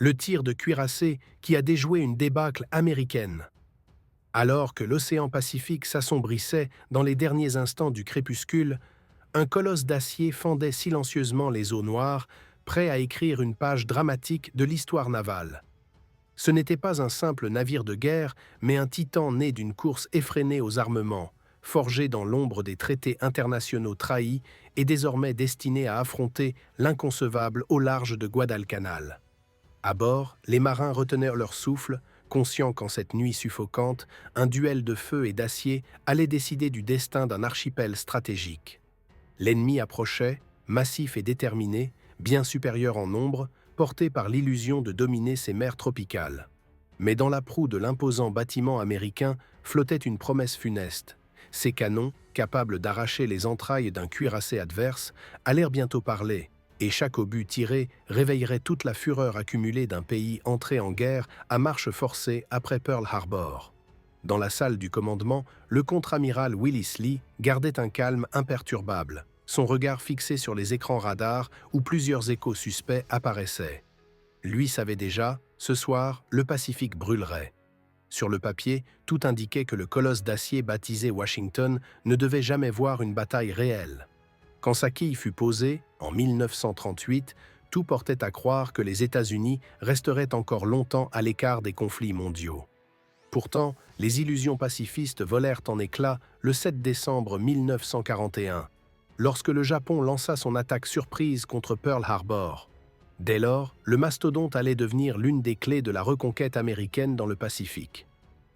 le tir de cuirassé qui a déjoué une débâcle américaine. Alors que l'océan Pacifique s'assombrissait dans les derniers instants du crépuscule, un colosse d'acier fendait silencieusement les eaux noires, prêt à écrire une page dramatique de l'histoire navale. Ce n'était pas un simple navire de guerre, mais un titan né d'une course effrénée aux armements, forgé dans l'ombre des traités internationaux trahis et désormais destiné à affronter l'inconcevable au large de Guadalcanal. À bord, les marins retenaient leur souffle, conscients qu'en cette nuit suffocante, un duel de feu et d'acier allait décider du destin d'un archipel stratégique. L'ennemi approchait, massif et déterminé, bien supérieur en nombre, porté par l'illusion de dominer ces mers tropicales. Mais dans la proue de l'imposant bâtiment américain flottait une promesse funeste. Ses canons, capables d'arracher les entrailles d'un cuirassé adverse, allèrent bientôt parler, et chaque obus tiré réveillerait toute la fureur accumulée d'un pays entré en guerre à marche forcée après Pearl Harbor. Dans la salle du commandement, le contre-amiral Willis Lee gardait un calme imperturbable, son regard fixé sur les écrans radars où plusieurs échos suspects apparaissaient. Lui savait déjà, ce soir, le Pacifique brûlerait. Sur le papier, tout indiquait que le colosse d'acier baptisé Washington ne devait jamais voir une bataille réelle. Quand sa quille fut posée, en 1938, tout portait à croire que les États-Unis resteraient encore longtemps à l'écart des conflits mondiaux. Pourtant, les illusions pacifistes volèrent en éclats le 7 décembre 1941, lorsque le Japon lança son attaque surprise contre Pearl Harbor. Dès lors, le mastodonte allait devenir l'une des clés de la reconquête américaine dans le Pacifique.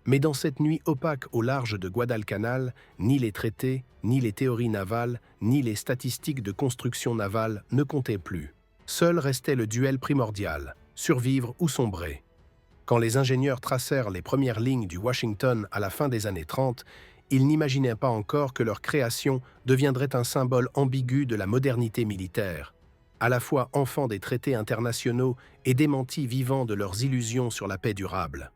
Mais dans cette nuit opaque au large de Guadalcanal, ni les traités, ni les théories navales, ni les statistiques de construction navale ne comptaient plus. Seul restait le duel primordial, survivre ou sombrer. Quand les ingénieurs tracèrent les premières lignes du Washington à la fin des années 30, ils n'imaginaient pas encore que leur création deviendrait un symbole ambigu de la modernité militaire, à la fois enfant des traités internationaux et démenti vivant de leurs illusions sur la paix durable.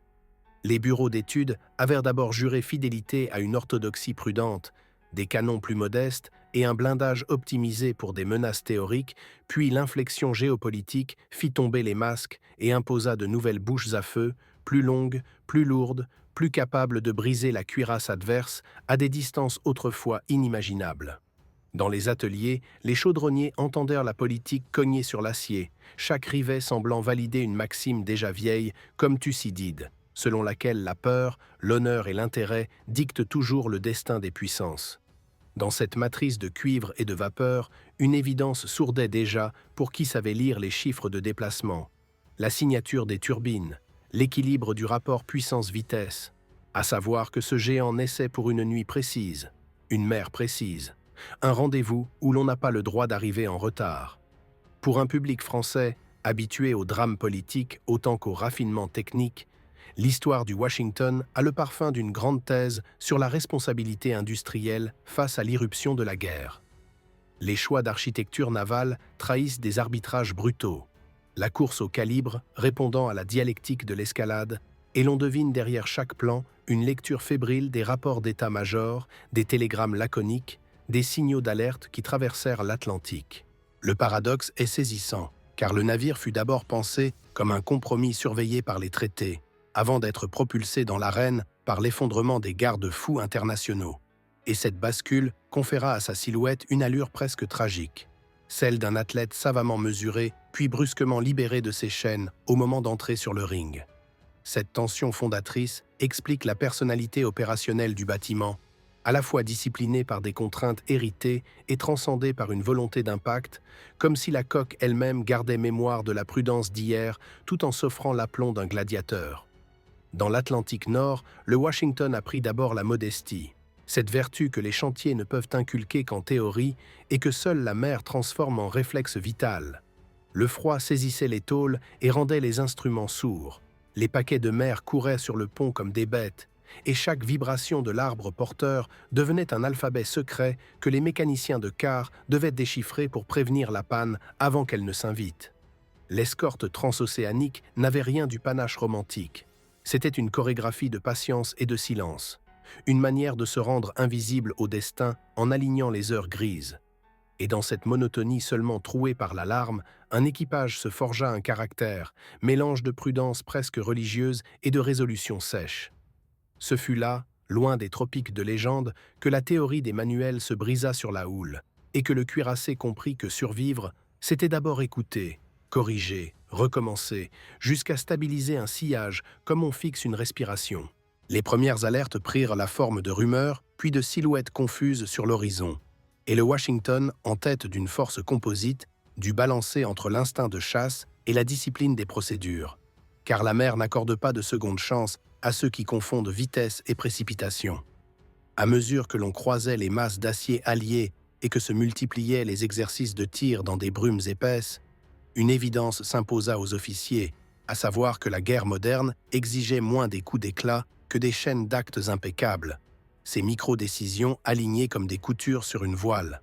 Les bureaux d'études avaient d'abord juré fidélité à une orthodoxie prudente, des canons plus modestes et un blindage optimisé pour des menaces théoriques, puis l'inflexion géopolitique fit tomber les masques et imposa de nouvelles bouches à feu, plus longues, plus lourdes, plus capables de briser la cuirasse adverse à des distances autrefois inimaginables. Dans les ateliers, les chaudronniers entendèrent la politique cogner sur l'acier, chaque rivet semblant valider une maxime déjà vieille, comme Thucydide, selon laquelle la peur, l'honneur et l'intérêt dictent toujours le destin des puissances. Dans cette matrice de cuivre et de vapeur, une évidence sourdait déjà pour qui savait lire les chiffres de déplacement, la signature des turbines, l'équilibre du rapport puissance-vitesse, à savoir que ce géant naissait pour une nuit précise, une mer précise, un rendez-vous où l'on n'a pas le droit d'arriver en retard. Pour un public français, habitué au drame politique autant qu'au raffinement technique, l'histoire du Washington a le parfum d'une grande thèse sur la responsabilité industrielle face à l'irruption de la guerre. Les choix d'architecture navale trahissent des arbitrages brutaux, la course au calibre répondant à la dialectique de l'escalade, et l'on devine derrière chaque plan une lecture fébrile des rapports d'état-major, des télégrammes laconiques, des signaux d'alerte qui traversèrent l'Atlantique. Le paradoxe est saisissant, car le navire fut d'abord pensé comme un compromis surveillé par les traités, avant d'être propulsé dans l'arène par l'effondrement des garde-fous internationaux. Et cette bascule conféra à sa silhouette une allure presque tragique, celle d'un athlète savamment mesuré, puis brusquement libéré de ses chaînes au moment d'entrer sur le ring. Cette tension fondatrice explique la personnalité opérationnelle du bâtiment, à la fois discipliné par des contraintes héritées et transcendé par une volonté d'impact, comme si la coque elle-même gardait mémoire de la prudence d'hier tout en s'offrant l'aplomb d'un gladiateur. Dans l'Atlantique Nord, le Washington a pris d'abord la modestie, cette vertu que les chantiers ne peuvent inculquer qu'en théorie et que seule la mer transforme en réflexe vital. Le froid saisissait les tôles et rendait les instruments sourds. Les paquets de mer couraient sur le pont comme des bêtes, et chaque vibration de l'arbre porteur devenait un alphabet secret que les mécaniciens de quart devaient déchiffrer pour prévenir la panne avant qu'elle ne s'invite. L'escorte transocéanique n'avait rien du panache romantique. C'était une chorégraphie de patience et de silence, une manière de se rendre invisible au destin en alignant les heures grises. Et dans cette monotonie seulement trouée par l'alarme, un équipage se forgea un caractère, mélange de prudence presque religieuse et de résolution sèche. Ce fut là, loin des tropiques de légende, que la théorie des manuels se brisa sur la houle, et que le cuirassé comprit que survivre, c'était d'abord écouter, corriger, recommencer, jusqu'à stabiliser un sillage comme on fixe une respiration. Les premières alertes prirent la forme de rumeurs, puis de silhouettes confuses sur l'horizon. Et le Washington, en tête d'une force composite, dut balancer entre l'instinct de chasse et la discipline des procédures. Car la mer n'accorde pas de seconde chance à ceux qui confondent vitesse et précipitation. À mesure que l'on croisait les masses d'acier alliées et que se multipliaient les exercices de tir dans des brumes épaisses, une évidence s'imposa aux officiers, à savoir que la guerre moderne exigeait moins des coups d'éclat que des chaînes d'actes impeccables, ces micro-décisions alignées comme des coutures sur une voile.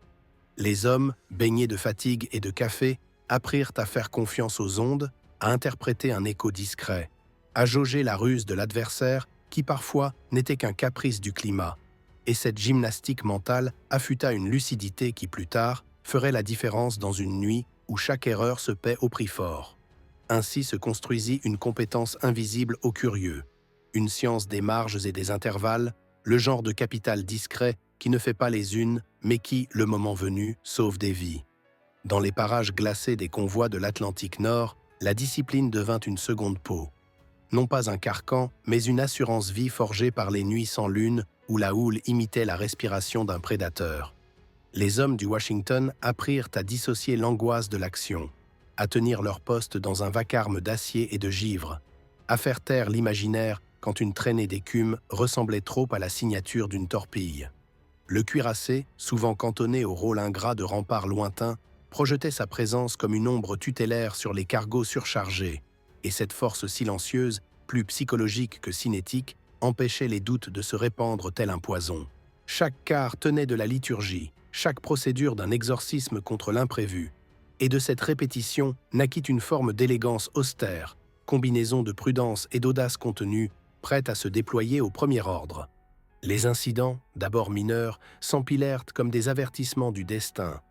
Les hommes, baignés de fatigue et de café, apprirent à faire confiance aux ondes, à interpréter un écho discret, à jauger la ruse de l'adversaire qui parfois n'était qu'un caprice du climat. Et cette gymnastique mentale affûta une lucidité qui plus tard ferait la différence dans une nuit où chaque erreur se paie au prix fort. Ainsi se construisit une compétence invisible aux curieux, une science des marges et des intervalles, le genre de capital discret qui ne fait pas les unes, mais qui, le moment venu, sauve des vies. Dans les parages glacés des convois de l'Atlantique Nord, la discipline devint une seconde peau. Non pas un carcan, mais une assurance vie forgée par les nuits sans lune où la houle imitait la respiration d'un prédateur. Les hommes du Washington apprirent à dissocier l'angoisse de l'action, à tenir leur poste dans un vacarme d'acier et de givre, à faire taire l'imaginaire quand une traînée d'écume ressemblait trop à la signature d'une torpille. Le cuirassé, souvent cantonné au rôle ingrat de rempart lointain, projetait sa présence comme une ombre tutélaire sur les cargos surchargés, et cette force silencieuse, plus psychologique que cinétique, empêchait les doutes de se répandre tel un poison. Chaque quart tenait de la liturgie, chaque procédure d'un exorcisme contre l'imprévu, et de cette répétition naquit une forme d'élégance austère, combinaison de prudence et d'audace contenue, prête à se déployer au premier ordre. Les incidents, d'abord mineurs, s'empilèrent comme des avertissements du destin,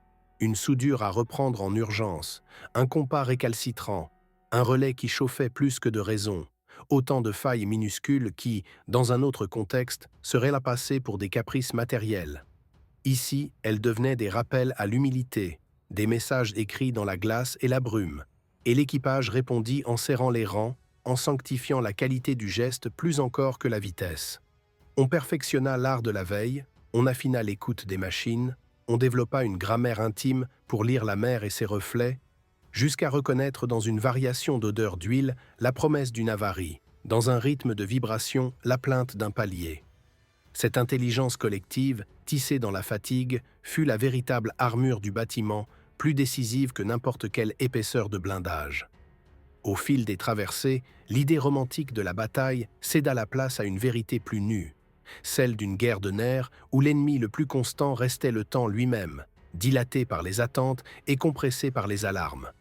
une soudure à reprendre en urgence, un compas récalcitrant, un relais qui chauffait plus que de raison, autant de failles minuscules qui, dans un autre contexte, seraient là passées pour des caprices matériels. Ici, elles devenaient des rappels à l'humilité, des messages écrits dans la glace et la brume, et l'équipage répondit en serrant les rangs, en sanctifiant la qualité du geste plus encore que la vitesse. On perfectionna l'art de la veille, on affina l'écoute des machines, on développa une grammaire intime pour lire la mer et ses reflets, jusqu'à reconnaître dans une variation d'odeur d'huile la promesse d'une avarie, dans un rythme de vibration la plainte d'un palier. Cette intelligence collective, tissée dans la fatigue, fut la véritable armure du bâtiment, plus décisive que n'importe quelle épaisseur de blindage. Au fil des traversées, l'idée romantique de la bataille céda la place à une vérité plus nue, celle d'une guerre de nerfs où l'ennemi le plus constant restait le temps lui-même, dilaté par les attentes et compressé par les alarmes.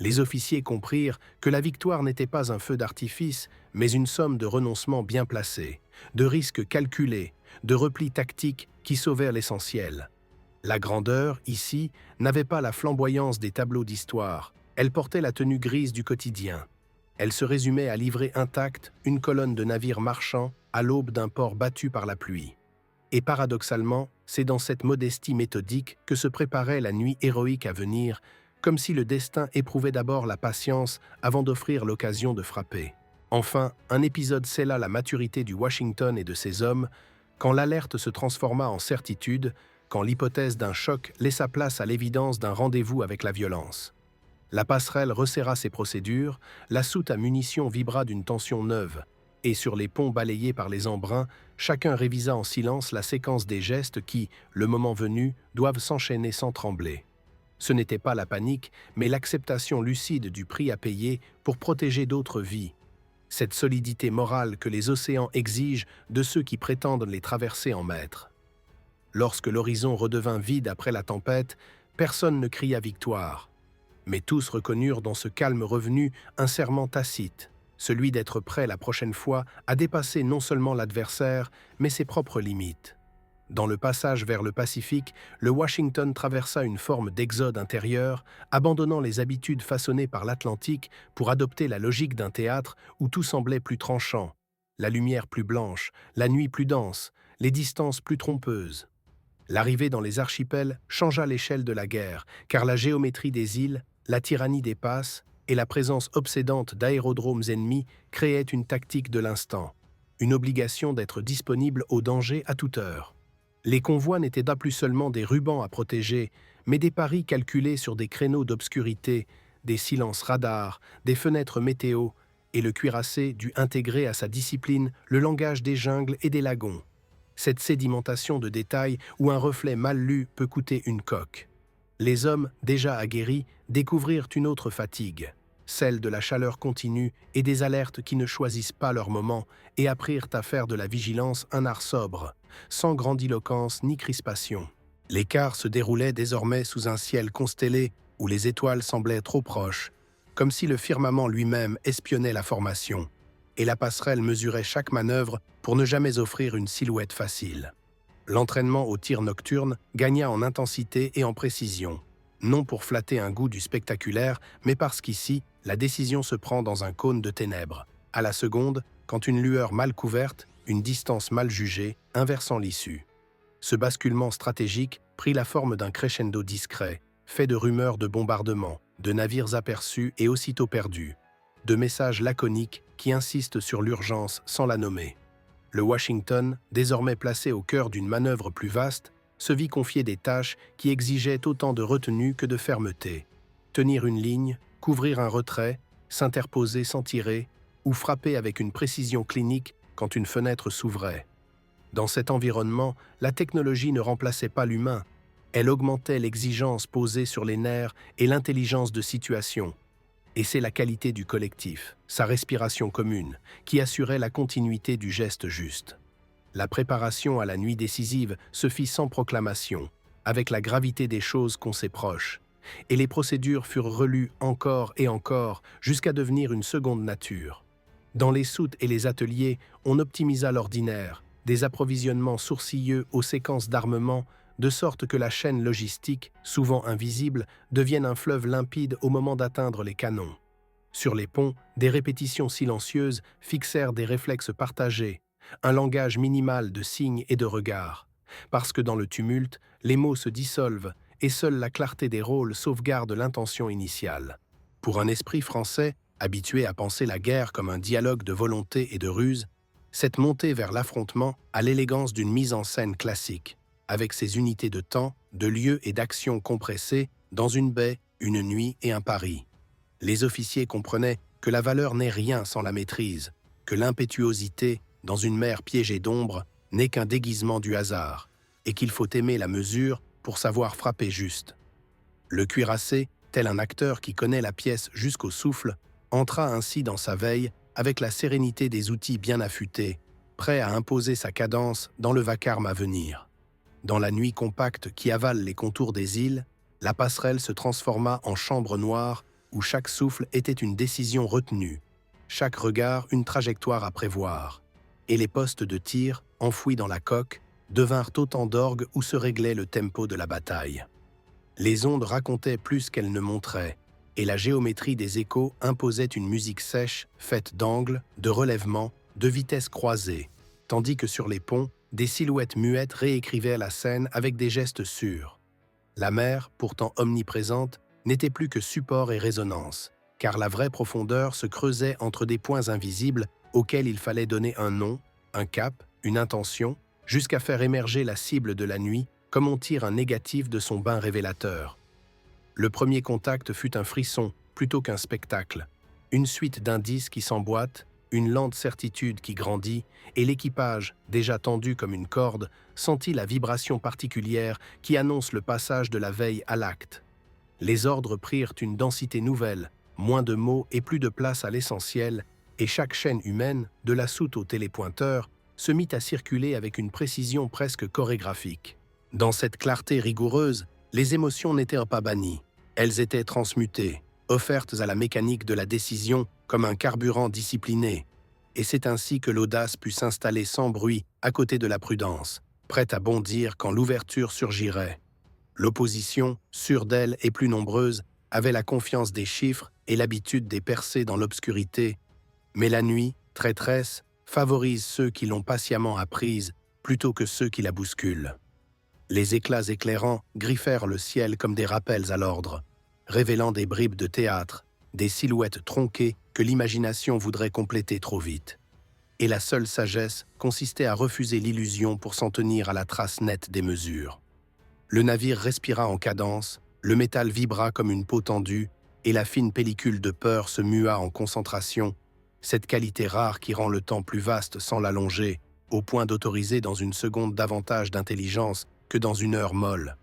Les officiers comprirent que la victoire n'était pas un feu d'artifice, mais une somme de renoncements bien placés, de risques calculés, de replis tactiques qui sauvèrent l'essentiel. La grandeur, ici, n'avait pas la flamboyance des tableaux d'histoire, elle portait la tenue grise du quotidien. Elle se résumait à livrer intacte une colonne de navires marchands à l'aube d'un port battu par la pluie. Et paradoxalement, c'est dans cette modestie méthodique que se préparait la nuit héroïque à venir, comme si le destin éprouvait d'abord la patience avant d'offrir l'occasion de frapper. Enfin, un épisode scella la maturité du Washington et de ses hommes, quand l'alerte se transforma en certitude, quand l'hypothèse d'un choc laissa place à l'évidence d'un rendez-vous avec la violence. La passerelle resserra ses procédures, la soute à munitions vibra d'une tension neuve, et sur les ponts balayés par les embruns, chacun révisa en silence la séquence des gestes qui, le moment venu, doivent s'enchaîner sans trembler. Ce n'était pas la panique, mais l'acceptation lucide du prix à payer pour protéger d'autres vies. Cette solidité morale que les océans exigent de ceux qui prétendent les traverser en maîtres. Lorsque l'horizon redevint vide après la tempête, personne ne cria victoire. Mais tous reconnurent dans ce calme revenu un serment tacite, celui d'être prêt la prochaine fois à dépasser non seulement l'adversaire, mais ses propres limites. Dans le passage vers le Pacifique, le Washington traversa une forme d'exode intérieur, abandonnant les habitudes façonnées par l'Atlantique pour adopter la logique d'un théâtre où tout semblait plus tranchant, la lumière plus blanche, la nuit plus dense, les distances plus trompeuses. L'arrivée dans les archipels changea l'échelle de la guerre, car la géométrie des îles, la tyrannie des passes et la présence obsédante d'aérodromes ennemis créaient une tactique de l'instant, une obligation d'être disponible au danger à toute heure. Les convois n'étaient pas plus seulement des rubans à protéger, mais des paris calculés sur des créneaux d'obscurité, des silences radars, des fenêtres météo, et le cuirassé dut intégrer à sa discipline le langage des jungles et des lagons. Cette sédimentation de détails où un reflet mal lu peut coûter une coque. Les hommes, déjà aguerris, découvrirent une autre fatigue, celle de la chaleur continue et des alertes qui ne choisissent pas leur moment, et apprirent à faire de la vigilance un art sobre, sans grandiloquence ni crispation. L'écart se déroulait désormais sous un ciel constellé où les étoiles semblaient trop proches, comme si le firmament lui-même espionnait la formation, et la passerelle mesurait chaque manœuvre pour ne jamais offrir une silhouette facile. L'entraînement au tir nocturne gagna en intensité et en précision, non pour flatter un goût du spectaculaire, mais parce qu'ici, la décision se prend dans un cône de ténèbres, à la seconde, quand une lueur mal couverte, une distance mal jugée, inversant l'issue. Ce basculement stratégique prit la forme d'un crescendo discret, fait de rumeurs de bombardements, de navires aperçus et aussitôt perdus, de messages laconiques qui insistent sur l'urgence sans la nommer. Le Washington, désormais placé au cœur d'une manœuvre plus vaste, se vit confier des tâches qui exigeaient autant de retenue que de fermeté. Tenir une ligne, couvrir un retrait, s'interposer sans tirer, ou frapper avec une précision clinique quand une fenêtre s'ouvrait. Dans cet environnement, la technologie ne remplaçait pas l'humain, elle augmentait l'exigence posée sur les nerfs et l'intelligence de situation. Et c'est la qualité du collectif, sa respiration commune, qui assurait la continuité du geste juste. La préparation à la nuit décisive se fit sans proclamation, avec la gravité des choses qu'on sait proches, et les procédures furent relues encore et encore jusqu'à devenir une seconde nature. Dans les soutes et les ateliers, on optimisa l'ordinaire, des approvisionnements sourcilleux aux séquences d'armement, de sorte que la chaîne logistique, souvent invisible, devienne un fleuve limpide au moment d'atteindre les canons. Sur les ponts, des répétitions silencieuses fixèrent des réflexes partagés, un langage minimal de signes et de regards, parce que dans le tumulte, les mots se dissolvent et seule la clarté des rôles sauvegarde l'intention initiale. Pour un esprit français, habitué à penser la guerre comme un dialogue de volonté et de ruse, cette montée vers l'affrontement a l'élégance d'une mise en scène classique, avec ses unités de temps, de lieu et d'action compressées dans une baie, une nuit et un pari. Les officiers comprenaient que la valeur n'est rien sans la maîtrise, que l'impétuosité, dans une mer piégée d'ombre, n'est qu'un déguisement du hasard, et qu'il faut aimer la mesure pour savoir frapper juste. Le cuirassé, tel un acteur qui connaît la pièce jusqu'au souffle, entra ainsi dans sa veille avec la sérénité des outils bien affûtés, prêt à imposer sa cadence dans le vacarme à venir. Dans la nuit compacte qui avale les contours des îles, la passerelle se transforma en chambre noire où chaque souffle était une décision retenue, chaque regard une trajectoire à prévoir, et les postes de tir, enfouis dans la coque, devinrent autant d'orgues où se réglait le tempo de la bataille. Les ondes racontaient plus qu'elles ne montraient, et la géométrie des échos imposait une musique sèche, faite d'angles, de relèvements, de vitesses croisées, tandis que sur les ponts, des silhouettes muettes réécrivaient la scène avec des gestes sûrs. La mer, pourtant omniprésente, n'était plus que support et résonance, car la vraie profondeur se creusait entre des points invisibles auxquels il fallait donner un nom, un cap, une intention, jusqu'à faire émerger la cible de la nuit comme on tire un négatif de son bain révélateur. Le premier contact fut un frisson plutôt qu'un spectacle, une suite d'indices qui s'emboîtent, une lente certitude qui grandit, et l'équipage, déjà tendu comme une corde, sentit la vibration particulière qui annonce le passage de la veille à l'acte. Les ordres prirent une densité nouvelle, moins de mots et plus de place à l'essentiel, et chaque chaîne humaine, de la soute au télépointeur, se mit à circuler avec une précision presque chorégraphique. Dans cette clarté rigoureuse, les émotions n'étaient pas bannies, elles étaient transmutées, offertes à la mécanique de la décision comme un carburant discipliné, et c'est ainsi que l'audace put s'installer sans bruit à côté de la prudence, prête à bondir quand l'ouverture surgirait. L'opposition, sûre d'elle et plus nombreuse, avait la confiance des chiffres et l'habitude des percées dans l'obscurité. Mais la nuit, traîtresse, favorise ceux qui l'ont patiemment apprise plutôt que ceux qui la bousculent. Les éclats éclairants griffèrent le ciel comme des rappels à l'ordre, révélant des bribes de théâtre, des silhouettes tronquées que l'imagination voudrait compléter trop vite. Et la seule sagesse consistait à refuser l'illusion pour s'en tenir à la trace nette des mesures. Le navire respira en cadence, le métal vibra comme une peau tendue, et la fine pellicule de peur se mua en concentration, cette qualité rare qui rend le temps plus vaste sans l'allonger, au point d'autoriser dans une seconde davantage d'intelligence que dans une heure molle.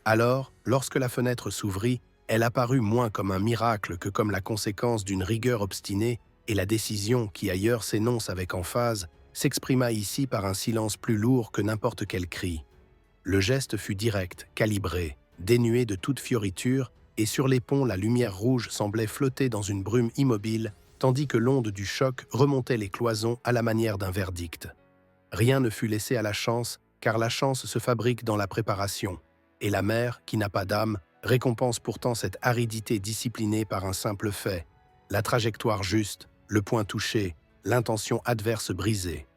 Alors, lorsque la fenêtre s'ouvrit, elle apparut moins comme un miracle que comme la conséquence d'une rigueur obstinée, et la décision, qui ailleurs s'énonce avec emphase, s'exprima ici par un silence plus lourd que n'importe quel cri. Le geste fut direct, calibré, dénué de toute fioriture, et sur les ponts la lumière rouge semblait flotter dans une brume immobile, tandis que l'onde du choc remontait les cloisons à la manière d'un verdict. Rien ne fut laissé à la chance, car la chance se fabrique dans la préparation, et la mer, qui n'a pas d'âme, récompense pourtant cette aridité disciplinée par un simple fait, la trajectoire juste, le point touché, l'intention adverse brisée.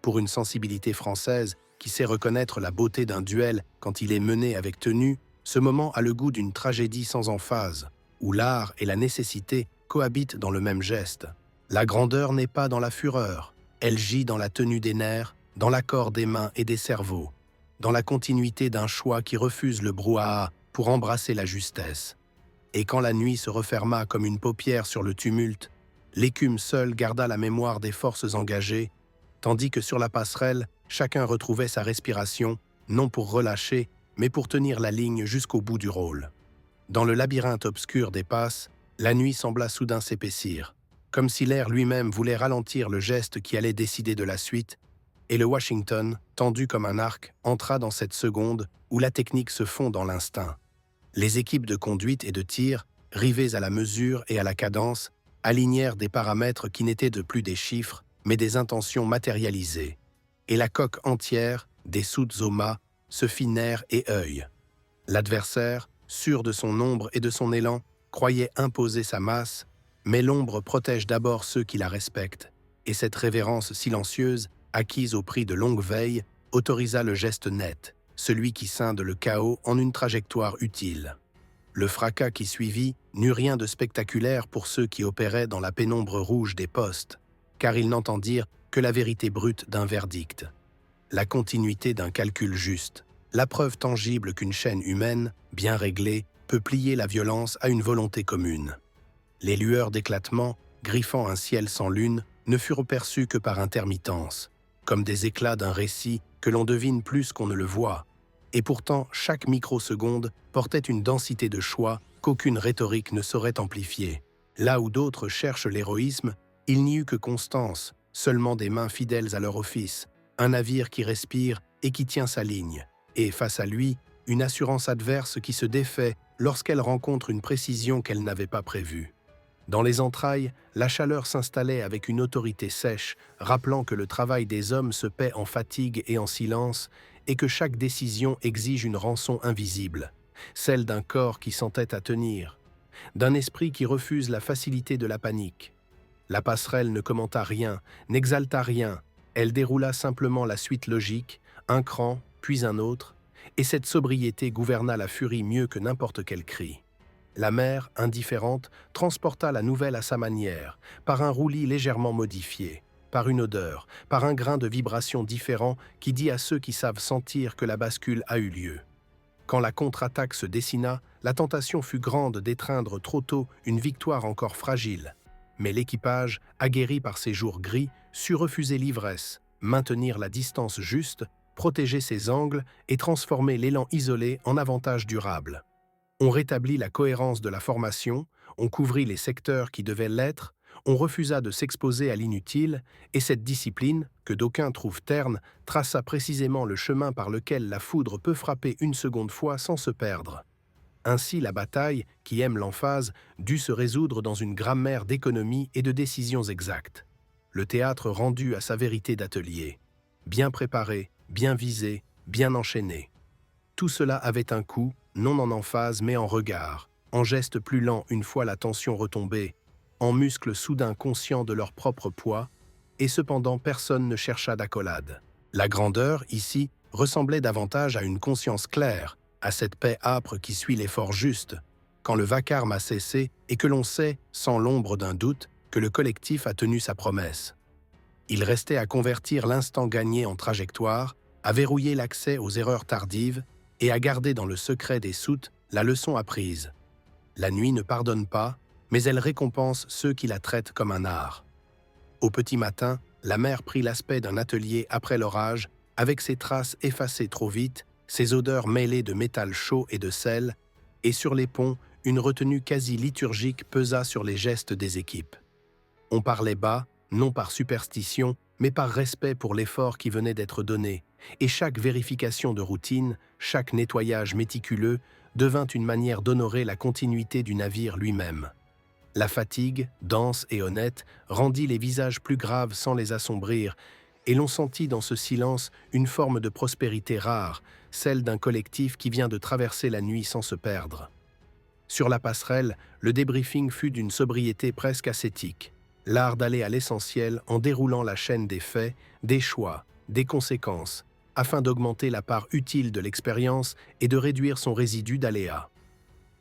Pour une sensibilité française qui sait reconnaître la beauté d'un duel quand il est mené avec tenue, ce moment a le goût d'une tragédie sans emphase, où l'art et la nécessité cohabitent dans le même geste. La grandeur n'est pas dans la fureur, elle gît dans la tenue des nerfs, dans l'accord des mains et des cerveaux, dans la continuité d'un choix qui refuse le brouhaha pour embrasser la justesse. Et quand la nuit se referma comme une paupière sur le tumulte, l'écume seule garda la mémoire des forces engagées, tandis que sur la passerelle, chacun retrouvait sa respiration, non pour relâcher, mais pour tenir la ligne jusqu'au bout du rôle. Dans le labyrinthe obscur des passes, la nuit sembla soudain s'épaissir, comme si l'air lui-même voulait ralentir le geste qui allait décider de la suite, et le Washington, tendu comme un arc, entra dans cette seconde où la technique se fond dans l'instinct. Les équipes de conduite et de tir, rivées à la mesure et à la cadence, alignèrent des paramètres qui n'étaient de plus des chiffres, mais des intentions matérialisées. Et la coque entière, des soutes au mât, se fit nerf et œil. L'adversaire, sûr de son ombre et de son élan, croyait imposer sa masse, mais l'ombre protège d'abord ceux qui la respectent, et cette révérence silencieuse, acquise au prix de longues veilles, autorisa le geste net, celui qui scinde le chaos en une trajectoire utile. Le fracas qui suivit n'eut rien de spectaculaire pour ceux qui opéraient dans la pénombre rouge des postes, car ils n'entendirent que la vérité brute d'un verdict, la continuité d'un calcul juste, la preuve tangible qu'une chaîne humaine, bien réglée, peut plier la violence à une volonté commune. Les lueurs d'éclatement, griffant un ciel sans lune, ne furent perçues que par intermittence, comme des éclats d'un récit que l'on devine plus qu'on ne le voit, et pourtant chaque microseconde portait une densité de choix qu'aucune rhétorique ne saurait amplifier. Là où d'autres cherchent l'héroïsme, il n'y eut que constance, seulement des mains fidèles à leur office, un navire qui respire et qui tient sa ligne, et face à lui, une assurance adverse qui se défait lorsqu'elle rencontre une précision qu'elle n'avait pas prévue. Dans les entrailles, la chaleur s'installait avec une autorité sèche, rappelant que le travail des hommes se paie en fatigue et en silence, et que chaque décision exige une rançon invisible, celle d'un corps qui s'entête à tenir, d'un esprit qui refuse la facilité de la panique. La passerelle ne commenta rien, n'exalta rien, elle déroula simplement la suite logique, un cran, puis un autre, et cette sobriété gouverna la furie mieux que n'importe quel cri. La mer, indifférente, transporta la nouvelle à sa manière, par un roulis légèrement modifié, par une odeur, par un grain de vibration différent qui dit à ceux qui savent sentir que la bascule a eu lieu. Quand la contre-attaque se dessina, la tentation fut grande d'étreindre trop tôt une victoire encore fragile. Mais l'équipage, aguerri par ses jours gris, sut refuser l'ivresse, maintenir la distance juste, protéger ses angles et transformer l'élan isolé en avantage durable. On rétablit la cohérence de la formation, on couvrit les secteurs qui devaient l'être, on refusa de s'exposer à l'inutile, et cette discipline, que d'aucuns trouvent terne, traça précisément le chemin par lequel la foudre peut frapper une seconde fois sans se perdre. Ainsi la bataille, qui aime l'emphase, dut se résoudre dans une grammaire d'économie et de décisions exactes. Le théâtre rendu à sa vérité d'atelier. Bien préparé, bien visé, bien enchaînés. Tout cela avait un coût, non en emphase mais en regard, en geste plus lent une fois la tension retombée, en muscles soudain conscients de leur propre poids, et cependant personne ne chercha d'accolade. La grandeur, ici, ressemblait davantage à une conscience claire, à cette paix âpre qui suit l'effort juste, quand le vacarme a cessé et que l'on sait, sans l'ombre d'un doute, que le collectif a tenu sa promesse. Il restait à convertir l'instant gagné en trajectoire, à verrouiller l'accès aux erreurs tardives et à garder dans le secret des soutes la leçon apprise. La nuit ne pardonne pas, mais elle récompense ceux qui la traitent comme un art. Au petit matin, la mer prit l'aspect d'un atelier après l'orage, avec ses traces effacées trop vite, ses odeurs mêlées de métal chaud et de sel, et sur les ponts, une retenue quasi liturgique pesa sur les gestes des équipes. On parlait bas, non par superstition, mais par respect pour l'effort qui venait d'être donné, et chaque vérification de routine, chaque nettoyage méticuleux, devint une manière d'honorer la continuité du navire lui-même. La fatigue, dense et honnête, rendit les visages plus graves sans les assombrir, et l'on sentit dans ce silence une forme de prospérité rare, celle d'un collectif qui vient de traverser la nuit sans se perdre. Sur la passerelle, le débriefing fut d'une sobriété presque ascétique, l'art d'aller à l'essentiel en déroulant la chaîne des faits, des choix, des conséquences, afin d'augmenter la part utile de l'expérience et de réduire son résidu d'aléas.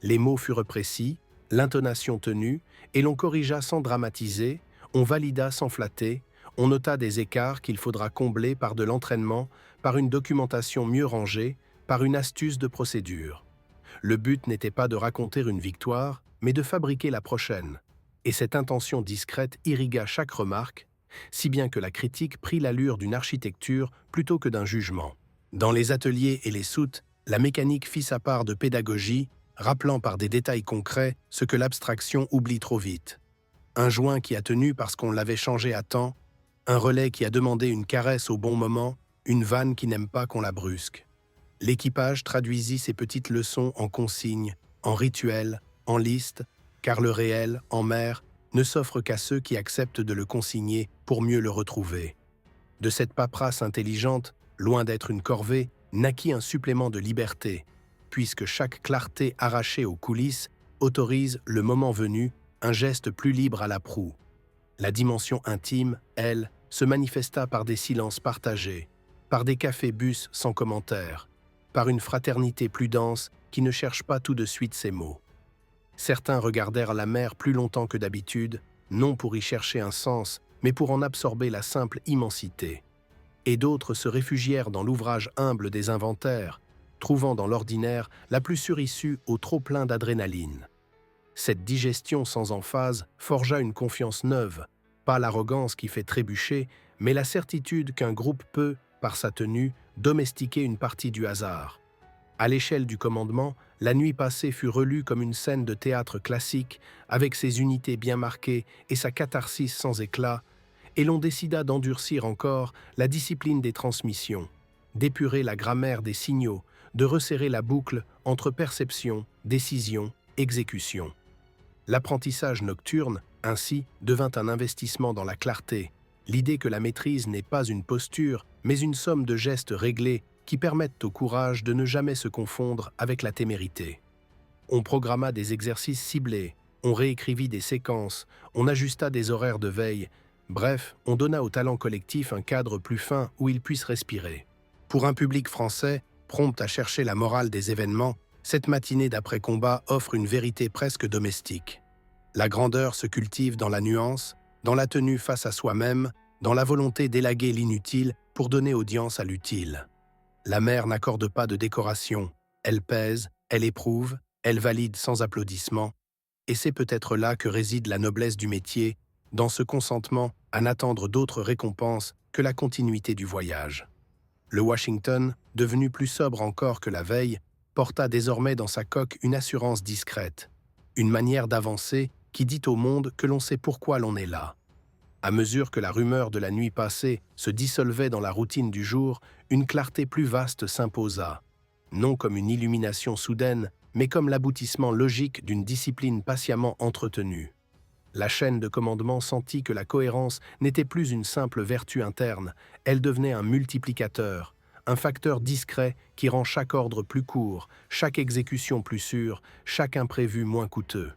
Les mots furent précis, l'intonation tenue, et l'on corrigea sans dramatiser, on valida sans flatter, on nota des écarts qu'il faudra combler par de l'entraînement, par une documentation mieux rangée, par une astuce de procédure. Le but n'était pas de raconter une victoire, mais de fabriquer la prochaine, et cette intention discrète irrigua chaque remarque, si bien que la critique prit l'allure d'une architecture plutôt que d'un jugement. Dans les ateliers et les soutes, la mécanique fit sa part de pédagogie, rappelant par des détails concrets ce que l'abstraction oublie trop vite. Un joint qui a tenu parce qu'on l'avait changé à temps, un relais qui a demandé une caresse au bon moment, une vanne qui n'aime pas qu'on la brusque. L'équipage traduisit ces petites leçons en consignes, en rituels, en listes, car le réel, en mer, ne s'offre qu'à ceux qui acceptent de le consigner pour mieux le retrouver. De cette paperasse intelligente, loin d'être une corvée, naquit un supplément de liberté, puisque chaque clarté arrachée aux coulisses autorise, le moment venu, un geste plus libre à la proue. La dimension intime, elle, se manifesta par des silences partagés, par des cafés-bus sans commentaire, par une fraternité plus dense qui ne cherche pas tout de suite ses mots. Certains regardèrent la mer plus longtemps que d'habitude, non pour y chercher un sens, mais pour en absorber la simple immensité. Et d'autres se réfugièrent dans l'ouvrage humble des inventaires, trouvant dans l'ordinaire la plus sûre issue au trop-plein d'adrénaline. Cette digestion sans emphase forgea une confiance neuve, pas l'arrogance qui fait trébucher, mais la certitude qu'un groupe peut, par sa tenue, domestiquer une partie du hasard. À l'échelle du commandement, la nuit passée fut relue comme une scène de théâtre classique, avec ses unités bien marquées et sa catharsis sans éclat, et l'on décida d'endurcir encore la discipline des transmissions, d'épurer la grammaire des signaux, de resserrer la boucle entre perception, décision, exécution. L'apprentissage nocturne, ainsi, devint un investissement dans la clarté, l'idée que la maîtrise n'est pas une posture, mais une somme de gestes réglés qui permettent au courage de ne jamais se confondre avec la témérité. On programma des exercices ciblés, on réécrivit des séquences, on ajusta des horaires de veille, bref, on donna au talent collectif un cadre plus fin où il puisse respirer. Pour un public français, prompt à chercher la morale des événements, cette matinée d'après-combat offre une vérité presque domestique. La grandeur se cultive dans la nuance, dans la tenue face à soi-même, dans la volonté d'élaguer l'inutile pour donner audience à l'utile. La mer n'accorde pas de décoration, elle pèse, elle éprouve, elle valide sans applaudissements, et c'est peut-être là que réside la noblesse du métier, dans ce consentement à n'attendre d'autres récompenses que la continuité du voyage. Le Washington, devenu plus sobre encore que la veille, porta désormais dans sa coque une assurance discrète, une manière d'avancer qui dit au monde que l'on sait pourquoi l'on est là. À mesure que la rumeur de la nuit passée se dissolvait dans la routine du jour, une clarté plus vaste s'imposa, non comme une illumination soudaine, mais comme l'aboutissement logique d'une discipline patiemment entretenue. La chaîne de commandement sentit que la cohérence n'était plus une simple vertu interne, elle devenait un multiplicateur, un facteur discret qui rend chaque ordre plus court, chaque exécution plus sûre, chaque imprévu moins coûteux.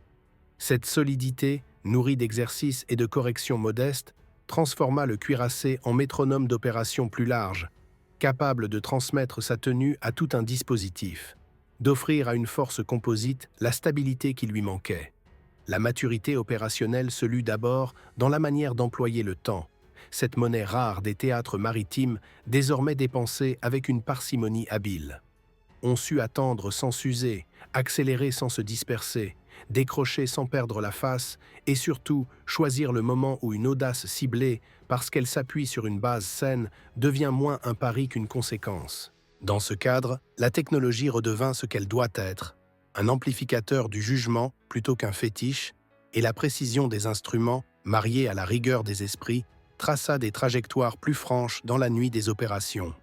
Cette solidité, nourrie d'exercices et de corrections modestes, transforma le cuirassé en métronome d'opération plus large, capable de transmettre sa tenue à tout un dispositif, d'offrir à une force composite la stabilité qui lui manquait. La maturité opérationnelle se lut d'abord dans la manière d'employer le temps, cette monnaie rare des théâtres maritimes désormais dépensée avec une parcimonie habile. On sut attendre sans s'user, accélérer sans se disperser, décrocher sans perdre la face et surtout choisir le moment où une audace ciblée, parce qu'elle s'appuie sur une base saine, devient moins un pari qu'une conséquence. Dans ce cadre, la technologie redevint ce qu'elle doit être, un amplificateur du jugement plutôt qu'un fétiche, et la précision des instruments, mariée à la rigueur des esprits, traça des trajectoires plus franches dans la nuit des opérations.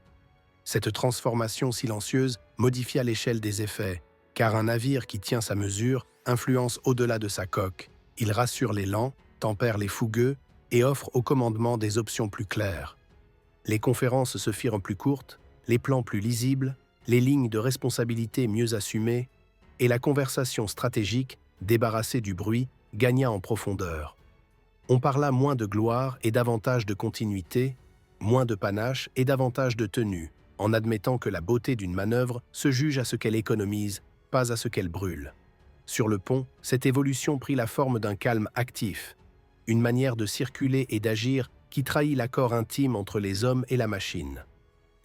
Cette transformation silencieuse modifia l'échelle des effets, car un navire qui tient sa mesure influence au-delà de sa coque. Il rassure les lents, tempère les fougueux et offre au commandement des options plus claires. Les conférences se firent plus courtes, les plans plus lisibles, les lignes de responsabilité mieux assumées, et la conversation stratégique, débarrassée du bruit, gagna en profondeur. On parla moins de gloire et davantage de continuité, moins de panache et davantage de tenue, en admettant que la beauté d'une manœuvre se juge à ce qu'elle économise, pas à ce qu'elle brûle. Sur le pont, cette évolution prit la forme d'un calme actif, une manière de circuler et d'agir qui trahit l'accord intime entre les hommes et la machine.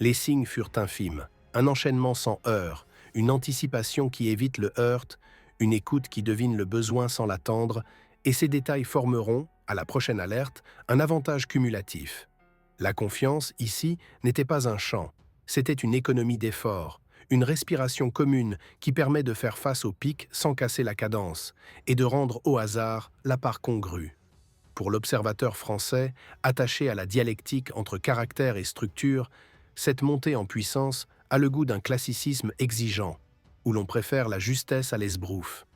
Les signes furent infimes, un enchaînement sans heurts, une anticipation qui évite le heurt, une écoute qui devine le besoin sans l'attendre, et ces détails formeront, à la prochaine alerte, un avantage cumulatif. La confiance, ici, n'était pas un champ, c'était une économie d'effort, une respiration commune qui permet de faire face au pic sans casser la cadence, et de rendre au hasard la part congrue. Pour l'observateur français, attaché à la dialectique entre caractère et structure, cette montée en puissance a le goût d'un classicisme exigeant, où l'on préfère la justesse à l'esbrouffe.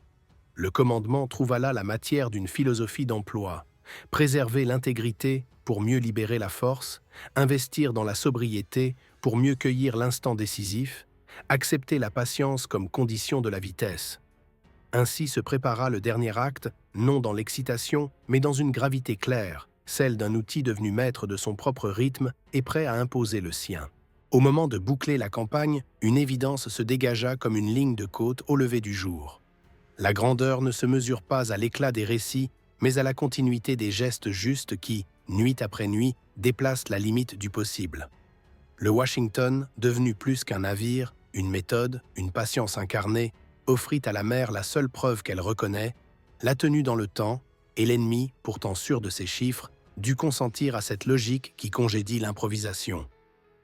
Le commandement trouva là la matière d'une philosophie d'emploi, préserver l'intégrité pour mieux libérer la force, investir dans la sobriété pour mieux cueillir l'instant décisif, accepter la patience comme condition de la vitesse. Ainsi se prépara le dernier acte, non dans l'excitation, mais dans une gravité claire, celle d'un outil devenu maître de son propre rythme et prêt à imposer le sien. Au moment de boucler la campagne, une évidence se dégagea comme une ligne de côte au lever du jour. La grandeur ne se mesure pas à l'éclat des récits, mais à la continuité des gestes justes qui, nuit après nuit, déplacent la limite du possible. Le Washington, devenu plus qu'un navire, une méthode, une patience incarnée, offrit à la mer la seule preuve qu'elle reconnaît, la tenue dans le temps, et l'ennemi, pourtant sûr de ses chiffres, dut consentir à cette logique qui congédie l'improvisation.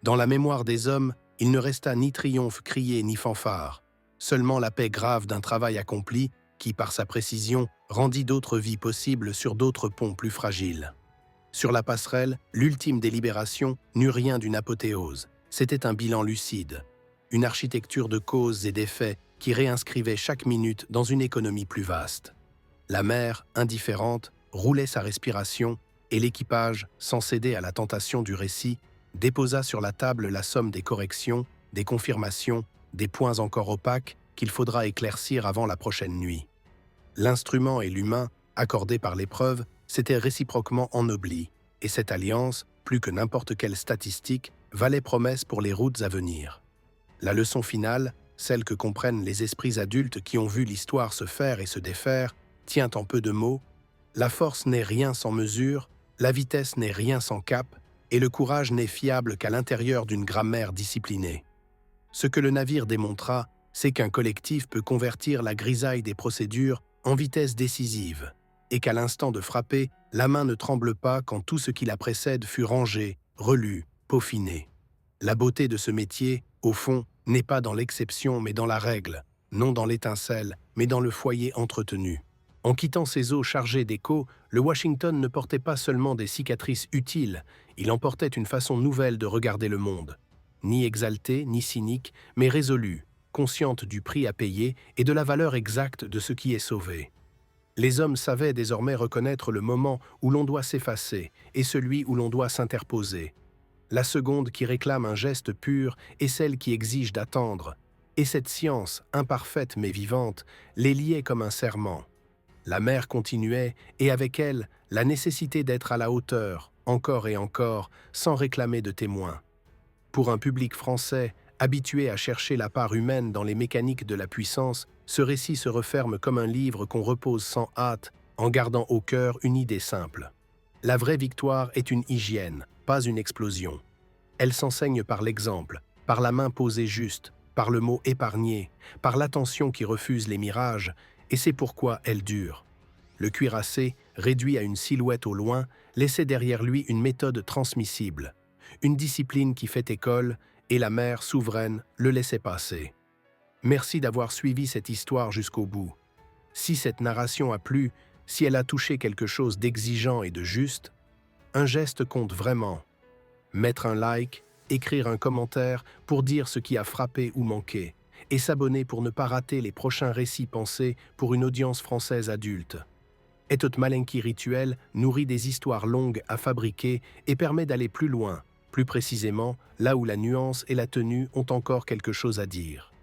Dans la mémoire des hommes, il ne resta ni triomphe crié ni fanfare, seulement la paix grave d'un travail accompli qui, par sa précision, rendit d'autres vies possibles sur d'autres ponts plus fragiles. Sur la passerelle, l'ultime délibération n'eut rien d'une apothéose. C'était un bilan lucide, une architecture de causes et d'effets qui réinscrivait chaque minute dans une économie plus vaste. La mer, indifférente, roulait sa respiration et l'équipage, sans céder à la tentation du récit, déposa sur la table la somme des corrections, des confirmations, des points encore opaques qu'il faudra éclaircir avant la prochaine nuit. L'instrument et l'humain, accordés par l'épreuve, s'étaient réciproquement ennoblis, et cette alliance, plus que n'importe quelle statistique, valait promesse pour les routes à venir. La leçon finale, celle que comprennent les esprits adultes qui ont vu l'histoire se faire et se défaire, tient en peu de mots: la force n'est rien sans mesure, la vitesse n'est rien sans cap, et le courage n'est fiable qu'à l'intérieur d'une grammaire disciplinée. Ce que le navire démontra, c'est qu'un collectif peut convertir la grisaille des procédures en vitesse décisive, et qu'à l'instant de frapper, la main ne tremble pas quand tout ce qui la précède fut rangé, relu, peaufiné. La beauté de ce métier, au fond, n'est pas dans l'exception mais dans la règle, non dans l'étincelle, mais dans le foyer entretenu. En quittant ces eaux chargées d'échos, le Washington ne portait pas seulement des cicatrices utiles, il emportait une façon nouvelle de regarder le monde. Ni exaltée, ni cynique, mais résolue, consciente du prix à payer et de la valeur exacte de ce qui est sauvé. Les hommes savaient désormais reconnaître le moment où l'on doit s'effacer et celui où l'on doit s'interposer. La seconde qui réclame un geste pur est celle qui exige d'attendre. Et cette science, imparfaite mais vivante, les liait comme un serment. La mer continuait, et avec elle, la nécessité d'être à la hauteur, encore et encore, sans réclamer de témoins. Pour un public français, habitué à chercher la part humaine dans les mécaniques de la puissance, ce récit se referme comme un livre qu'on repose sans hâte, en gardant au cœur une idée simple. La vraie victoire est une hygiène, pas une explosion. Elle s'enseigne par l'exemple, par la main posée juste, par le mot épargné, par l'attention qui refuse les mirages, et c'est pourquoi elle dure. Le cuirassé, réduit à une silhouette au loin, laissait derrière lui une méthode transmissible, une discipline qui fait école, et la mer souveraine le laissait passer. Merci d'avoir suivi cette histoire jusqu'au bout. Si cette narration a plu, si elle a touché quelque chose d'exigeant et de juste, un geste compte vraiment. Mettre un like, écrire un commentaire pour dire ce qui a frappé ou manqué, et s'abonner pour ne pas rater les prochains récits pensés pour une audience française adulte. Etot Malenki Rituel nourrit des histoires longues à fabriquer et permet d'aller plus loin, plus précisément là où la nuance et la tenue ont encore quelque chose à dire.